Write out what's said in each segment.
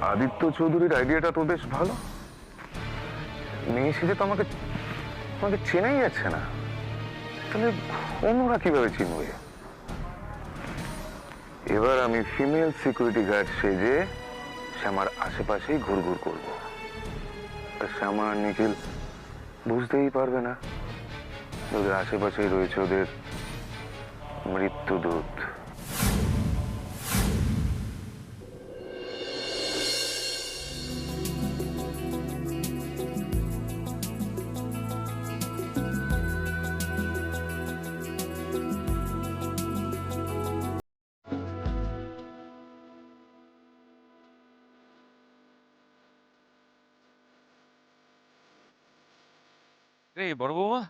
আদিত্য চৌধুরীর আইডিয়াটা তো বেশ ভালো। মেয়ে সেজে তো আমাকে আমাকে চেনাই যাচ্ছে না, তাহলে অন্যরা কিভাবে চিনবে? এবার আমি ফিমেল সিকিউরিটি গার্ড সেজে শ্যামার আশেপাশেই ঘুরঘুর করব, আর শ্যামা আর নিখিল বুঝতেই পারবে না ওদের আশেপাশেই রয়েছে ওদের মৃত্যুদূত। এই বড় বৌমা,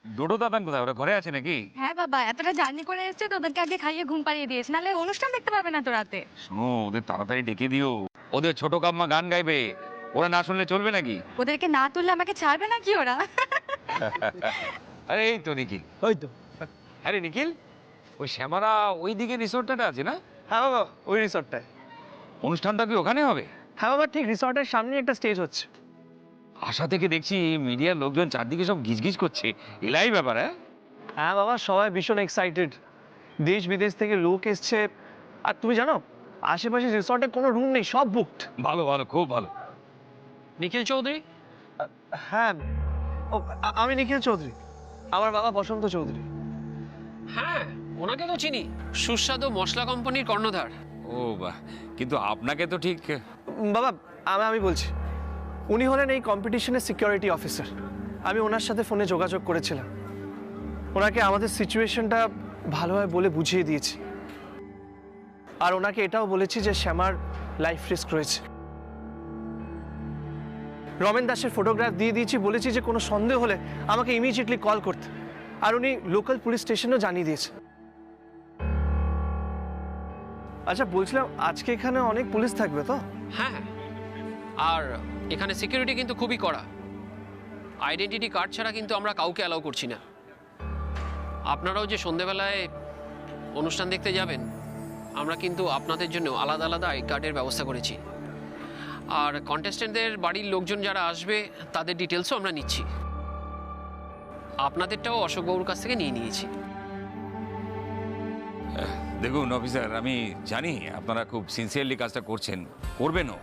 ডোডো দাদান কোথায়? ওরা ঘরে আছে নাকি? হ্যাঁ বাবা, এতটা জার্নি করে এসেছে, তোদেরকে আগে খাইয়ে ঘুম পাড়িয়ে দিয়েছে, নাহলে অনুষ্ঠান দেখতে পারবে না তো রাতে। শোনো, ওদের তাড়াতাড়ি ডেকে দিও। ওদের ছোট কাম্মা গান গাইবে, ওরা না শুনলে চলবে নাকি? ওদেরকে না তুললে আমাকে ছাড়বে না কি ওরা? আরে এই তো নিখিল। ওই তো। আরে নিখিল, ওই শ্যামারা ওই দিকে রিসোর্টটা আছে না? হ্যাঁ বাবা, ওই রিসর্টটায়। অনুষ্ঠানটা কি ওখানে হবে? হ্যাঁ বাবা, ঠিক রিসর্টের সামনে একটা স্টেজ হচ্ছে। আশা থেকে দেখছি মিডিয়ার লোকজন চারদিকে সব গিজগিজ করছে, এলাই ব্যাপার। হ্যাঁ হ্যাঁ বাবা, সবাই ভীষণ এক্সাইটেড। দেশ বিদেশ থেকে লোক এসছে। আর তুমি জানো, আশেপাশে রিসর্টে কোনো রুম নেই, সব বুকড। ভালো ভালো, খুব ভালো। নিখিল চৌধুরী? হ্যাঁ, আমি নিখিল চৌধুরী। আমার বাবা বসন্ত চৌধুরী। হ্যাঁ, ওনাকে তো চিনি, সুস্বাদু মশলা কোম্পানির কর্ণধার। ও বাহ, কিন্তু আপনাকে তো ঠিক। বাবা, আমি বলছি, উনি হলেন এই কম্পিটিশনের সিকিউরিটি অফিসার। আমি ওনার সাথে ফোনে যোগাযোগ করেছিলাম, ওনাকে আমাদের সিচুয়েশনটা ভালোভাবে বলে বুঝিয়ে দিয়েছি। আর ওনাকে এটাও বলেছি যে শ্যামার লাইফ রিস্ক রয়েছে। রমেন দাসের ফটোগ্রাফ দিয়ে দিয়েছি, বলেছি যে কোনো সন্দেহ হলে আমাকে ইমিডিয়েটলি কল করতে। আর উনি লোকাল পুলিশ স্টেশনেও জানিয়ে দিয়েছে। আচ্ছা বলছিলাম, আজকে এখানে অনেক পুলিশ থাকবে তো? হ্যাঁ, আর এখানে সিকিউরিটি কিন্তু খুবই কড়া। আইডেন্টিটি কার্ড ছাড়া কিন্তু আমরা কাউকে অ্যালাউ করছি না। আপনারাও যে সন্ধেবেলায় অনুষ্ঠান দেখতে যাবেন, আমরা কিন্তু আপনাদের জন্য আলাদা আলাদা আই কার্ডের ব্যবস্থা করেছি। আর কন্টেস্টেন্টদের বাড়ির লোকজন যারা আসবে তাদের ডিটেলসও আমরা নিচ্ছি। আপনাদেরটাও অশোকবাবুর কাছ থেকে নিয়ে নিয়েছি। দেখুন অফিসার, আমি জানি আপনারা খুব সিনসিয়ারলি কাজটা করবেনও,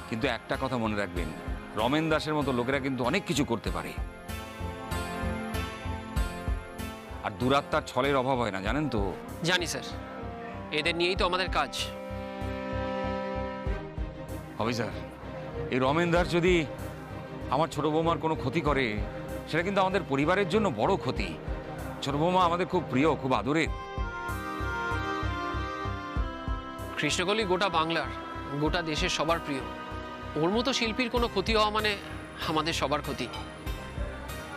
কিন্তু একটা কথা মনে রাখবেন, রমেন দাসের মতো লোকেরা কিন্তু অনেক কিছু করতে পারে। আর দুরাত্মার ছলের অভাব হয় না, জানেন তো? জানি স্যার, এদের নিয়েই তো আমাদের কাজ। অফিসার, এই রমেন দাস যদি আমার ছোট বৌমার কোনো ক্ষতি করে, সেটা কিন্তু আমাদের পরিবারের জন্য বড় ক্ষতি। ছোট বৌমা আমাদের খুব প্রিয়, খুব আদরের। কৃষ্ণকলি গোটা বাংলার, গোটা দেশের সবার প্রিয়। ওর মতো শিল্পীর কোনো ক্ষতি হওয়া মানে আমাদের সবার ক্ষতি।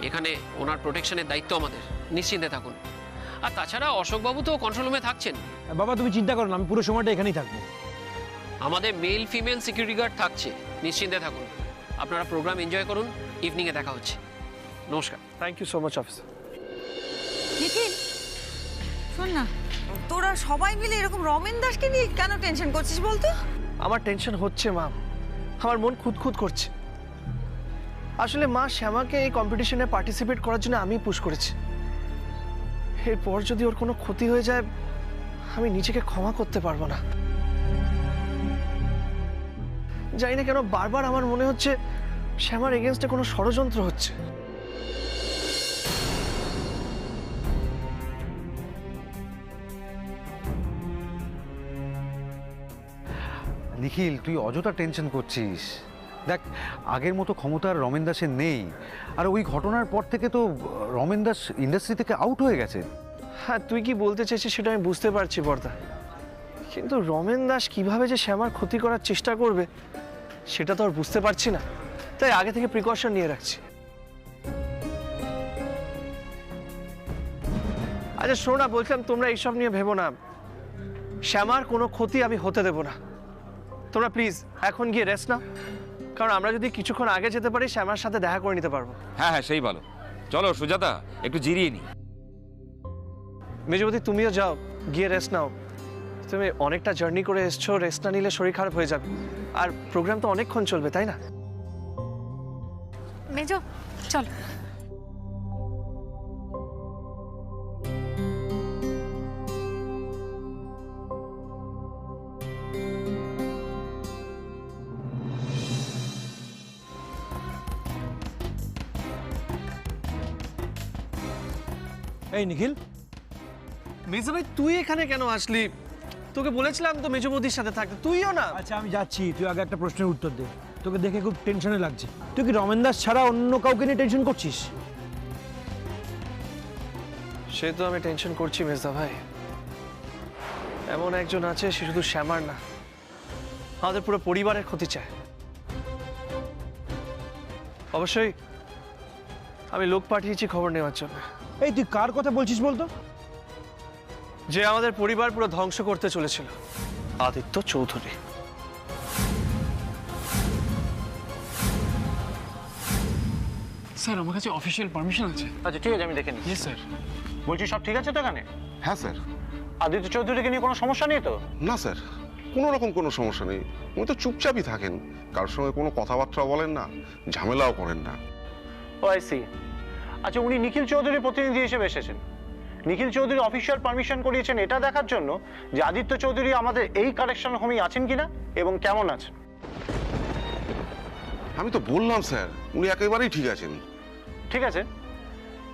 এখানে ওনার প্রোটেকশনের দায়িত্ব আমাদের, নিশ্চিন্তে থাকুন। আর তাছাড়া অশোকবাবু তো কন্ট্রোল রুমে থাকছেন। বাবা তুমি চিন্তা করো না, আমি পুরো সময়টা এখানেই থাকবো। আমাদের মেল ফিমেল সিকিউরিটি গার্ড থাকছে, নিশ্চিন্তে থাকুন। আপনারা প্রোগ্রাম এনজয় করুন, ইভিনিংয়ে দেখা হচ্ছে। নমস্কার। Thank you so much officer. Nikhil, শোন না, তোরা সবাই মিলে এরকম রমেন দাসকে নিয়ে কেন টেনশন করছিস বলতো? আমার টেনশন হচ্ছে মা, আমার মন খুঁতখুত করছে। আসলে মা, শ্যামাকে এই কম্পিটিশনে পার্টিসিপেট করার জন্য আমি পুশ করেছি। এরপর যদি ওর কোনো ক্ষতি হয়ে যায়, আমি নিজেকে ক্ষমা করতে পারবো না। জানি না কেন বারবার আমার মনে হচ্ছে শ্যামার এগেনস্টে কোনো ষড়যন্ত্র হচ্ছে। নিখিল, তুই অযথা টেনশন করছিস। দেখ, আগের মতো ক্ষমতা আর রমেন দাসের নেই। আর ওই ঘটনার পর থেকে তো রমেন দাস ইন্ডাস্ট্রি থেকে আউট হয়ে গেছে। হ্যাঁ, তুই কি বলতে চাইছিস সেটা আমি বুঝতে পারছি বর্দা, কিন্তু রমেন দাস কিভাবে যে শ্যামার ক্ষতি করার চেষ্টা করবে সেটা তো আর বুঝতে পারছি না। তাই আগে থেকে প্রিকশন নিয়ে রাখছি। আচ্ছা শোনো না, বলছিলাম তোমরা এইসব নিয়ে ভেবো না। শ্যামার কোনো ক্ষতি আমি হতে দেবো না। তোমরা প্লিজ এখন গিয়ে রেস্ট নাও, কারণ আমরা যদি কিছুক্ষণ আগে যেতে পারি শ্যামার সাথে দেখা করে নিতে পারবো। হ্যাঁ হ্যাঁ, সেই ভালো। চলো সুজাতা, একটু জিরিয়ে নি। মেজবতী তুমিও যাও, গিয়ে রেস্ট নাও। তুমি অনেকটা জার্নি করে এসছো, রেস্ট না নিলে শরীর খারাপ হয়ে যাবে। আর প্রোগ্রাম তো অনেকক্ষণ চলবে, তাই না? মেজো চল। এই নিখিল, মেজো ভাই তুই এখানে কেন আসলি? তোকে বলেছিলাম তো মেজো বৌদির সাথে থাকতে, তুইও না। আচ্ছা আমি যাচ্ছি, তুই আগে একটা প্রশ্নের উত্তর দে। তোকে দেখে খুব টেনশনে লাগছে। তুই কি রমেন দাস ছাড়া অন্য কাউকে নিয়ে টেনশন করছিস? সে তো আমি টেনশন করছি মেজদা ভাই। এমন একজন আছে, সে শুধু শ্যামার না, আমাদের পুরো পরিবারের ক্ষতি চায়। অবশ্যই আমি লোক পাঠিয়েছি খবর নেওয়ার জন্য। এই তুই কার কথা বলছিস বলতো? যে আমাদের পরিবার পুরো ধ্বংস করতে চলেছিল, আদিত্য চৌধুরী। স্যার আমার কাছে অফিসিয়াল পারমিশন আছে। আচ্ছা ঠিক আছে, আমি দেখে নিই। জি স্যার। বলছি সব ঠিক আছে তো এখানে? হ্যাঁ স্যার। আদিত্য চৌধুরীকে নিয়ে কোনো সমস্যা নেই তো? না স্যার, কোনো রকম কোনো সমস্যা নেই। উনি তো চুপচাপই থাকেন, কারোর সঙ্গে কোনো কথাবার্তা বলেন না, ঝামেলাও করেন না। ও আই সি। আচ্ছা, উনি নিখিল চৌধুরীর প্রতিনিধি হিসেবে এসেছেন। নিখিল চৌধুরী অফিসিয়াল পারমিশন করিয়েছেন এটা দেখার জন্য যে আদিত্য চৌধুরী আমাদের এই কালেকশন হোমেই আছেন কিনা এবং কেমন আছেন। আমি তো বললাম স্যার, উনি একেবারেই ঠিক আছেন। ঠিক আছে,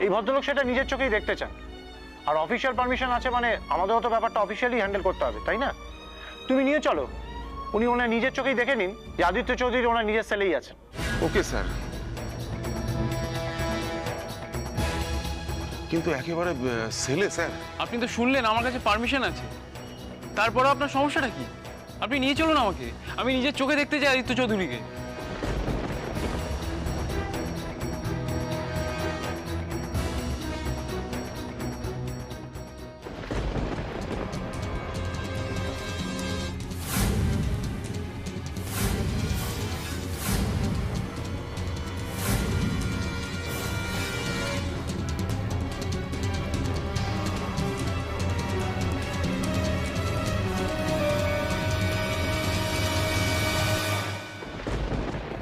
এই ভদ্রলোক সেটা নিজের চোখেই দেখতে চান। আর অফিসিয়াল পারমিশন আছে মানে আমাদেরও তো ব্যাপারটা অফিসিয়ালি হ্যান্ডেল করতে হবে, তাই না? তুমি নিয়ে চলো, উনি ওনার নিজের চোখেই দেখে নিন যে আদিত্য চৌধুরী ওনার নিজের সেলেই আছেন। Okay sir. কিন্তু একেবারে সেলে স্যার। আপনি তো শুনলেন আমার কাছে পারমিশন আছে, তারপরেও আপনার সমস্যাটা কি? আপনি নিয়ে চলুন আমাকে, আমি নিজের চোখে দেখতে চাই আদিত্য চৌধুরীকে।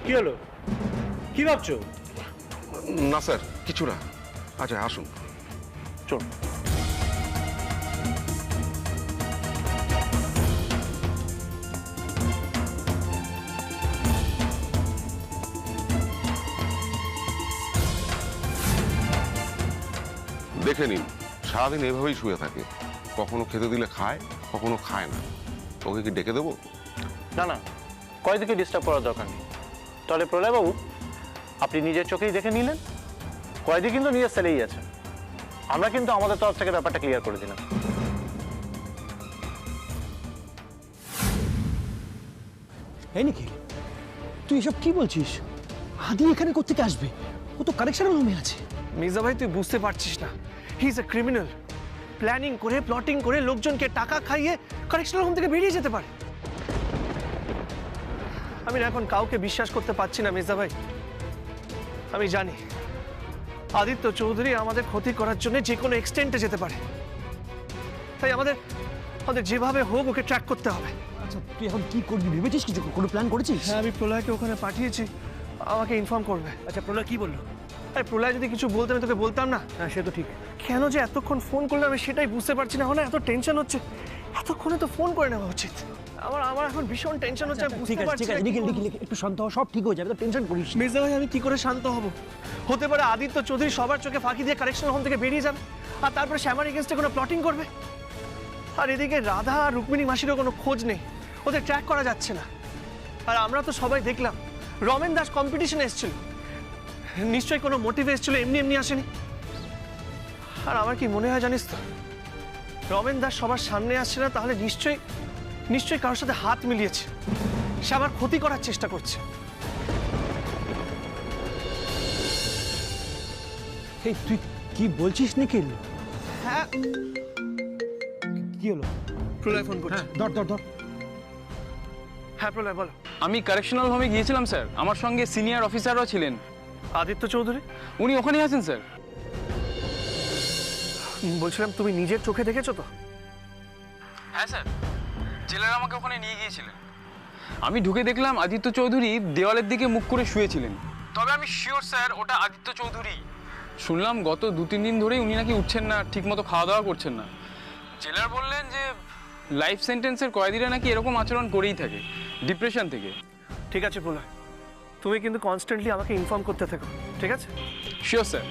কি হলো, কি ভাবছো? না স্যার, কিছু না। আচ্ছা আসুন। চল। দেখে নিন, সারাদিন এভাবেই শুয়ে থাকে। কখনো খেতে দিলে খায়, কখনো খায় না। ওকে কি ডেকে দেবো? না না, কয়দিকে ডিস্টার্ব করার দরকার নেই। তাহলে প্রলয়বাবু, আপনি নিজের চোখেই দেখে নিলেন, কয়দি কিন্তু নিজের সেলেই আছে। আমরা কিন্তু আমাদের তরফ থেকে ব্যাপারটা ক্লিয়ার করে দিলাম। এই নিখিল, তুই এসব কি বলছিস? আদি এখানে কোত্থেকে আসবে? ও তো কারেকশনাল হোমে আছে। মির্জা ভাই তুই বুঝতে পারছিস না, he is a criminal. Planning করে, প্লটিং করে লোকজনকে টাকা খাইয়ে কারেকশনাল হোম থেকে বেরিয়ে যেতে পারে। আমি না এখন কাউকে বিশ্বাস করতে পারছি না মির্জা ভাই। আমি জানি আদিত্য চৌধুরী আমাদের ক্ষতি করার জন্য যে কোনো এক্সটেন্টে যেতে পারে, তাই আমাদের যেভাবে হোক ওকে ট্র্যাক করতে হবে। আচ্ছা তুই এখন কি করবি ভেবেছিস? কিছু কোনো প্ল্যান করেছিস? হ্যাঁ, আমি প্রলয়কে ওখানে পাঠিয়েছি, আমাকে ইনফর্ম করবে। আচ্ছা প্রলয় কি বললো? আরে প্রলয় যদি কিছু বলতে আমি তোকে বলতাম না। হ্যাঁ সে তো ঠিক। কেন যে এতক্ষণ ফোন করলাম আমি সেটাই বুঝতে পারছি না। এত টেনশন হচ্ছে, এতক্ষণে তো ফোন করে নেওয়া উচিত। আমার এখন ভীষণ টেনশন হচ্ছে। ঠিক আছে ঠিক আছে, নিখিল নিখিল একটু শান্ত হ, সব ঠিক হয়ে যাবে, তো টেনশন করিস না। মির্জা ভাই আমি কি করে শান্ত হব? হতে পারে আদিত্য চৌধুরী সবার চোখে ফাঁকি দিয়ে কারেকশনাল হোম থেকে বেরিয়ে যাবে, আর তারপরে শ্যামার এগেনস্টে কোনো প্লটিং করবে। আর এদিকে রাধা আর রুক্মিণী মাসিরও কোনো খোঁজ নেই, ওদের ট্র্যাক করা যাচ্ছে না। আর আমরা তো সবাই দেখলাম রমেন দাস কম্পিটিশনে এসেছিল, নিশ্চয়ই কোনো মোটিভে এসেছিল, এমনি এমনি আসেনি। আর আমার কি মনে হয় জানিস তো, রমেন দাস সবার সামনে আসছে না, তাহলে নিশ্চয়ই কারোর সাথে হাত মিলিয়েছে, সে আমার ক্ষতি করার চেষ্টা করছে। এই তুই কি বলছিস নিখিল? হ্যাঁ, কি হলো? প্রলয় ফোন করছে। ধর ধর ধর। হ্যাঁ প্রলয় বলো। আমি কারেকশনাল হোমে গিয়েছিলাম স্যার, আমার সঙ্গে সিনিয়র অফিসারও ছিলেন। আদিত্য চৌধুরী উনি ওখানেই আছেন স্যার। বলছিলাম তুমি নিজের চোখে দেখেছো তো? হ্যাঁ স্যার, জেলার আমাকে ওখানে নিয়ে গিয়েছিলেন। আমি ঢুকে দেখলাম আদিত্য চৌধুরী দেওয়ালের দিকে মুখ করে শুয়েছিলেন। তবে আমি শিওর স্যার ওটা আদিত্য চৌধুরী। শুনলাম গত 2-3 দিন ধরেই উনি নাকি উঠছেন না, ঠিকমতো খাওয়া দাওয়া করছেন না। জেলার বললেন যে লাইফ সেন্টেন্সের কয়েদিরা নাকি এরকম আচরণ করেই থাকে, ডিপ্রেশন থেকে। ঠিক আছে প্রলয়, তুমি কিন্তু কনস্ট্যান্টলি আমাকে ইনফর্ম করতে থাকো, ঠিক আছে? Sure sir.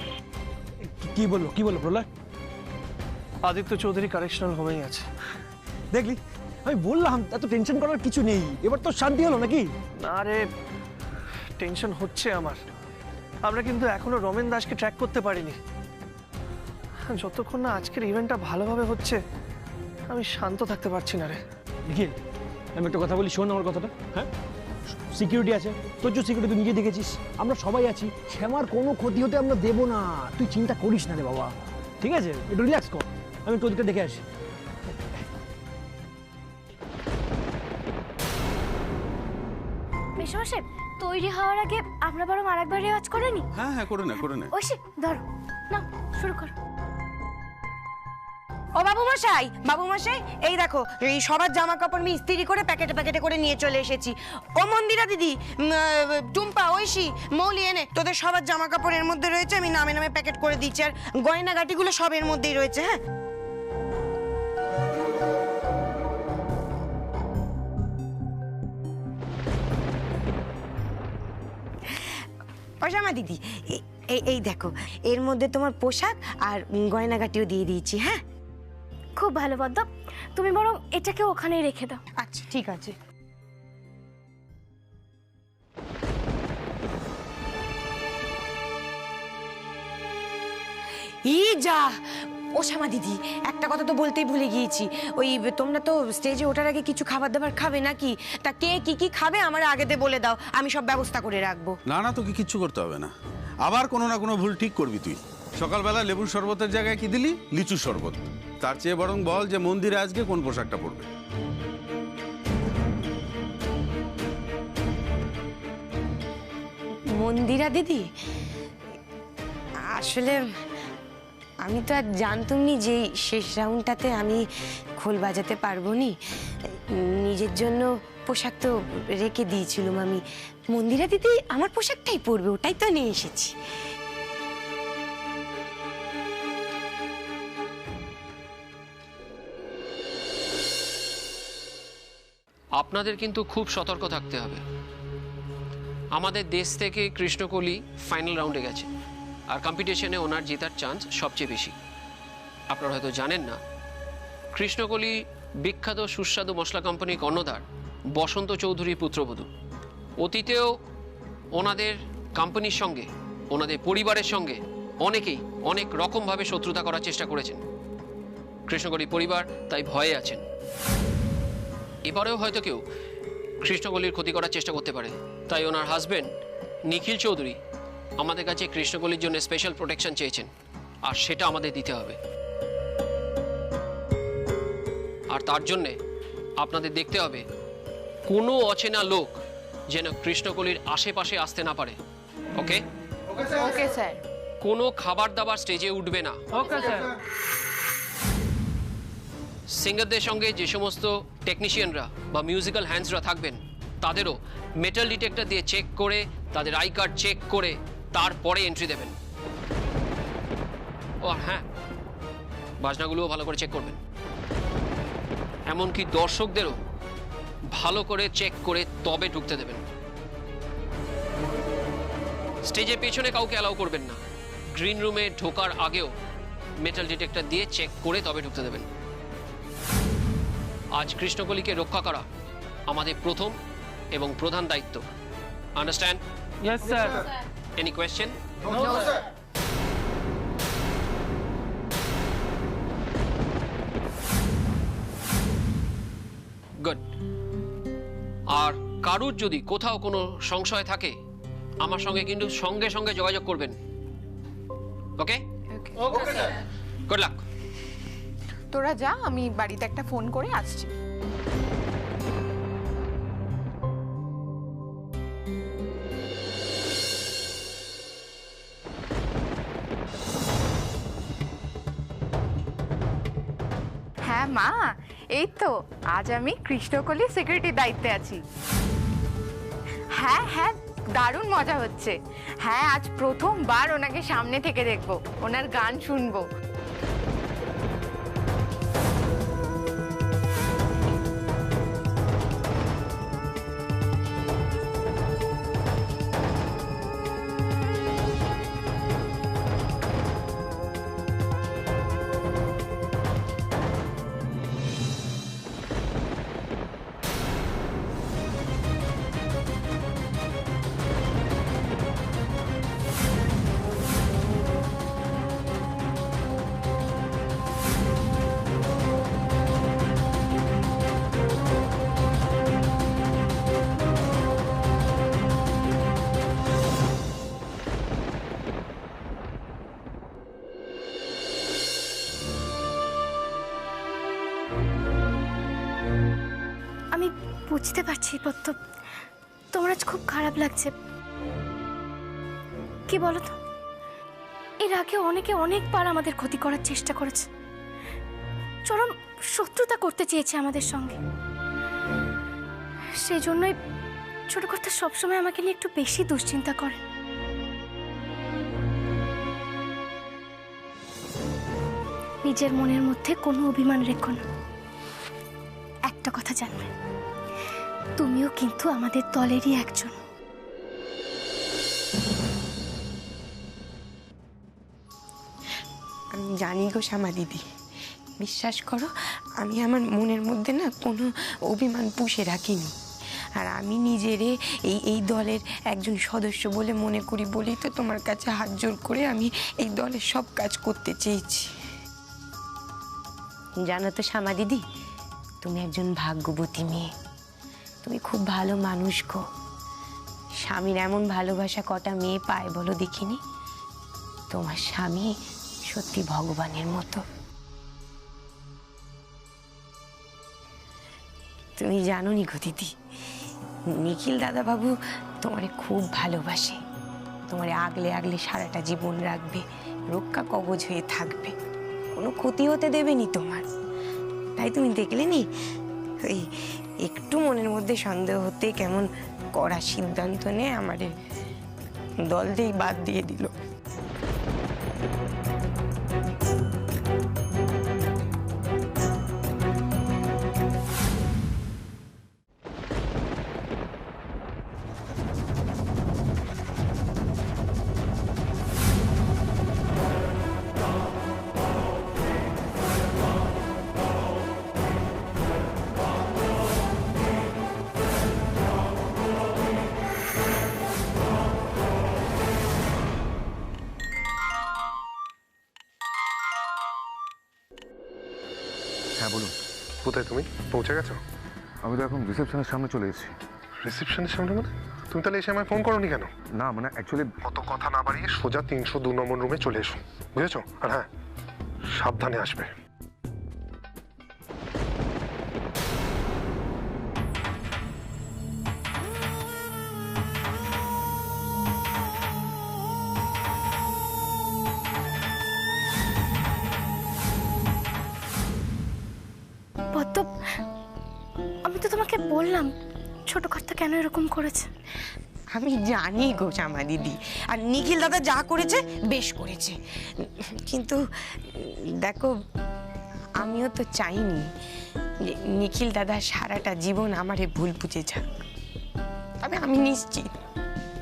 কি বললো প্রলয়? আদিত্য চৌধুরী কারেকশনাল হোমেই আছে। দেখলি, আমি বললাম এত টেনশন করার কিছু নেই। এবার তো শান্তি হলো নাকি? না রে, টেনশন হচ্ছে আমার। আমরা কিন্তু এখনো রমেন দাসকে ট্র্যাক করতে পারিনি। যতক্ষণ না আজকের ইভেন্টটা ভালোভাবে হচ্ছে আমি শান্ত থাকতে পারছি না রে। নিখিল, আমি একটা কথা বলি, শোন আমার কথাটা। হ্যাঁ, সিকিউরিটি আছে, তোর যে সিকিউরিটি তুই নিজে দেখেছিস, আমরা সবাই আছি। শ্যামার কোনো ক্ষতি হতে আমরা দেবো না, তুই চিন্তা করিস না রে বাবা, ঠিক আছে? একটু রিল্যাক্স কর, আমি তোদেরকে দেখে আসি। মেশামশাই, তৈরি হওয়ার আগে আমরা বরং আরেকবার রেওয়াজ করে নি। হ্যাঁ করে না করে না। ঐশী, ধরো, নাও শুরু করো। ও বাবু মশাই, এই দেখো, এই সবার জামা কাপড় আমি ইস্ত্রি করে প্যাকেটে প্যাকেটে করে নিয়ে চলে এসেছি। ও মন্দিরা দিদি, টুম্পা, ঐশী, মৌলি, এনে তোদের সবার জামা কাপড় এর মধ্যে রয়েছে। আমি নামে নামে প্যাকেট করে দিচ্ছি, আর গয়নাগাটিগুলো সব এর মধ্যেই রয়েছে। হ্যাঁ, পয়সামা দিদি, এই দেখো, এর মধ্যে তোমার পোশাক আর গয়নাগাটিও দিয়ে দিয়েছি। হ্যাঁ, খুব ভালো পদ্ম, তুমি বরং এটাকে ওখানেই রেখে দাও। আচ্ছা ঠিক আছে। যা ওসামা দিদি, একটা কথা তো বলতেই ভুলে গিয়েছি। ওই তোমরা তো স্টেজে ওঠার আগে কিছু খাবার দাবার খাবে নাকি? তা কে কি কি খাবে আমার আগেতে বলে দাও, আমি সব ব্যবস্থা করে রাখবো। না তোকে কিচ্ছু করতে হবে না। আবার কোনো না কোনো ভুল ঠিক করবি তুই। সকালবেলা লেবুর শরবতের জায়গায় কি দিলি? লিচু শরবত। তার চেয়ে বরং বল যে মন্দিরে আজকে কোন পোশাকটা পরবে। মন্দিরা দিদি, আসলে আমি তো আর জানতাম নি যে শেষ রাউন্ডটাতে আমি খোল বাজাতে পারবো নি। নিজের জন্য পোশাক তো রেখে দিয়েছিলাম আমি। মন্দিরা দিদি আমার পোশাকটাই পরবে, ওটাই তো নিয়ে এসেছি। আপনাদের কিন্তু খুব সতর্ক থাকতে হবে। আমাদের দেশ থেকে কৃষ্ণকলি ফাইনাল রাউন্ডে গেছে, আর কম্পিটিশনে ওনার জেতার চান্স সবচেয়ে বেশি। আপনারা হয়তো জানেন না, কৃষ্ণকলি বিখ্যাত সুস্বাদু মশলা কোম্পানি কর্ণধার বসন্ত চৌধুরীর পুত্রবধূ। অতীতেও ওনাদের কোম্পানির সঙ্গে, ওনাদের পরিবারের সঙ্গে অনেকেই অনেক রকমভাবে শত্রুতা করার চেষ্টা করেছেন। কৃষ্ণকলি পরিবার তাই ভয়ে আছেন। এবারেও হয়তো কেউ কৃষ্ণকলির ক্ষতি করার চেষ্টা করতে পারে। তাই ওনার হাজবেন্ড নিখিল চৌধুরী আমাদের কাছে কৃষ্ণকলির জন্য স্পেশাল প্রোটেকশন চেয়েছেন, আর সেটা আমাদের দিতে হবে। আর তার জন্যে আপনাদের দেখতে হবে কোনো অচেনা লোক যেন কৃষ্ণকলির আশেপাশে আসতে না পারে। ওকে? Okay sir. কোনো খাবার দাবার স্টেজে উঠবে না। Okay sir. সিঙ্গারদের সঙ্গে যে সমস্ত টেকনিশিয়ানরা বা মিউজিক্যাল হ্যান্ডসরা থাকবেন, তাদেরও মেটাল ডিটেক্টর দিয়ে চেক করে, তাদের আই কার্ড চেক করে তারপরে এন্ট্রি দেবেন। ও হ্যাঁ, বাজনাগুলোও ভালো করে চেক করবেন। এমনকি দর্শকদেরও ভালো করে চেক করে তবে ঢুকতে দেবেন। স্টেজের পেছনে কাউকে অ্যালাউ করবেন না। গ্রিন রুমে ঢোকার আগেও মেটাল ডিটেক্টর দিয়ে চেক করে তবে ঢুকতে দেবেন। আজ কৃষ্ণকলিকে রক্ষা করা আমাদের প্রথম এবং প্রধান দায়িত্ব। Understand? Yes sir. Any question? No sir. Good. আর কারুর যদি কোথাও কোনো সংশয় থাকে, আমার সঙ্গে কিন্তু সঙ্গে সঙ্গে যোগাযোগ করবেন। Okay? Okay sir. Good luck. তোরা যা, আমি বাড়িতে একটা ফোন করে আসছি। হ্যাঁ মা, এই তো আজ আমি কৃষ্ণকলি সিকিউরিটির দায়িত্বে আছি। হ্যাঁ হ্যাঁ, দারুণ মজা হচ্ছে। হ্যাঁ, আজ প্রথমবার ওনাকে সামনে থেকে দেখবো, ওনার গান শুনবো। আমি বুঝতে পারছি পদ্ম, তোমার আজ খুব খারাপ লাগছে। কি বলো তো, এর আগে অনেকে অনেকবার আমাদের ক্ষতি করার চেষ্টা করেছে, চরম শত্রুতা করতে চেয়েছে আমাদের সঙ্গে। সেই জন্যই ছোট কর্তা সবসময় আমাকে নিয়ে একটু বেশি দুশ্চিন্তা করে। নিজের মনের মধ্যে কোনো অভিমান রেখো না। একটা কথা জানবে, তুমিও কিন্তু আমাদের দলেরই একজন। আমি জানি গো শ্যামা দিদি, বিশ্বাস করো আমি আমার মনের মধ্যে না কোনো অভিমান পুষে রাখিনি। আর আমি নিজেরে এই দলের একজন সদস্য বলে মনে করি বলেই তো তোমার কাছে হাত জোর করে আমি এই দলের সব কাজ করতে চেয়েছি। জানো তো শ্যামা দিদি, তুমি একজন ভাগ্যবতী মেয়ে, তুমি খুব ভালো মানুষ গো। স্বামীর এমন ভালোবাসা কটা মেয়ে পায় বলো দেখিনি? তোমার স্বামী সত্যি ভগবানের মতো। তুমি জানো নি গো দিদি, নিখিল দাদা বাবু তোমারে খুব ভালোবাসে, তোমারে আগলে আগলে সারাটা জীবন রাখবে, রক্ষা কবচ হয়ে থাকবে, কোনো ক্ষতি হতে দেবেনি তোমার। তাই তুমি দেখলে নি ওই একটু মনের মধ্যে সন্দেহ হতে কেমন কড়া সিদ্ধান্ত নিয়ে আমারে দল দিয়েই বাদ দিয়ে দিল। হ্যাঁ বলুন। কোথায় তুমি? পৌঁছে গেছো? আমি তো এখন রিসেপশনের সামনে চলে এসেছি। রিসেপশনের সামনে মানে? তুমি তাহলে এসে আমায় ফোন করোনি কেন? না মানে অ্যাকচুয়ালি কত কথা না বাড়িয়ে সোজা 302 নম্বর রুমে চলে এসো, বুঝেছো? আর হ্যাঁ, সাবধানে আসবে। পদ্ম, আমি তো তোমাকে বললাম ছোট কর্তা কেন এরকম করেছে। আমি জানি গো শ্যামা দিদি, আর নিখিল দাদা যা করেছে বেশ করেছে, কিন্তু দেখো আমিও তো চাইনি যে নিখিল দাদা সারাটা জীবন আমারে ভুল বুঝে যাক। তবে আমি নিশ্চিত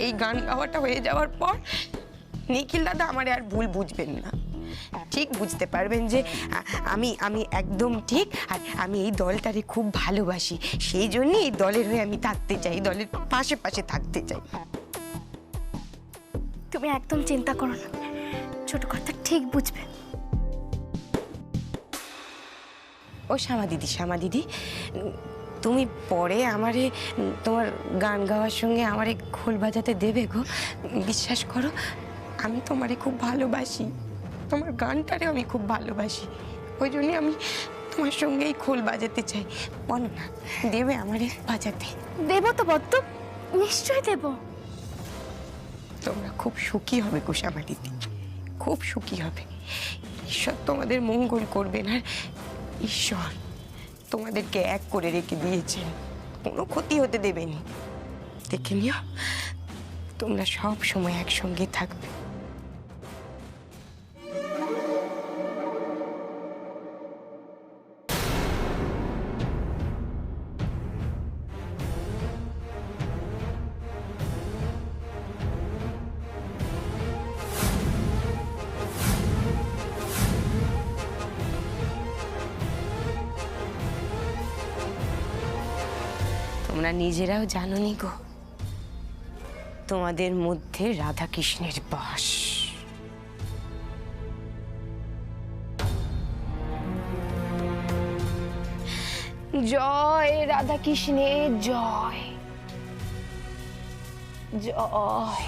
এই গান গাওয়াটা হয়ে যাওয়ার পর নিখিল দাদা আমারে আর ভুল বুঝবেন না, ঠিক বুঝতে পারবেন যে আমি আমি একদম ঠিক, আর আমি এই দলটারে খুব ভালোবাসি, সেই জন্যই এই দলের হয়ে আমি থাকতে চাই, দলের পাশে পাশে থাকতে চাই। তুমি একদম চিন্তা করো না, ছোট কর্তা ঠিক বুঝবে। ও শ্যামা দিদি, তুমি পরে আমারে তোমার গান গাওয়ার সঙ্গে আমারে খোল বাজাতে দেবে গো। বিশ্বাস করো আমি তোমারে খুব ভালোবাসি, তোমার গানটারে আমি খুব ভালোবাসি, ওই জন্যে আমি তোমার সঙ্গেই খোল বাজাতে চাই। বলো না, দেবে আমারে বাজাতে? দেবো তো পদ্ম, নিশ্চয়ই দেব। তোমরা খুব সুখী হবে গো শ্যামা দিদি, খুব সুখী হবে। ঈশ্বর তোমাদের মঙ্গল করবেন, আর ঈশ্বর তোমাদেরকে এক করে রেখে দিয়েছেন, কোনো ক্ষতি হতে দেবেনি। দেখে নিও তোমরা সব সময় একসঙ্গে থাকবে। তোমরা নিজেরাও জানো নি গো, তোমাদের মধ্যে রাধা কৃষ্ণের বাস। জয় রাধা কৃষ্ণের জয় জয়।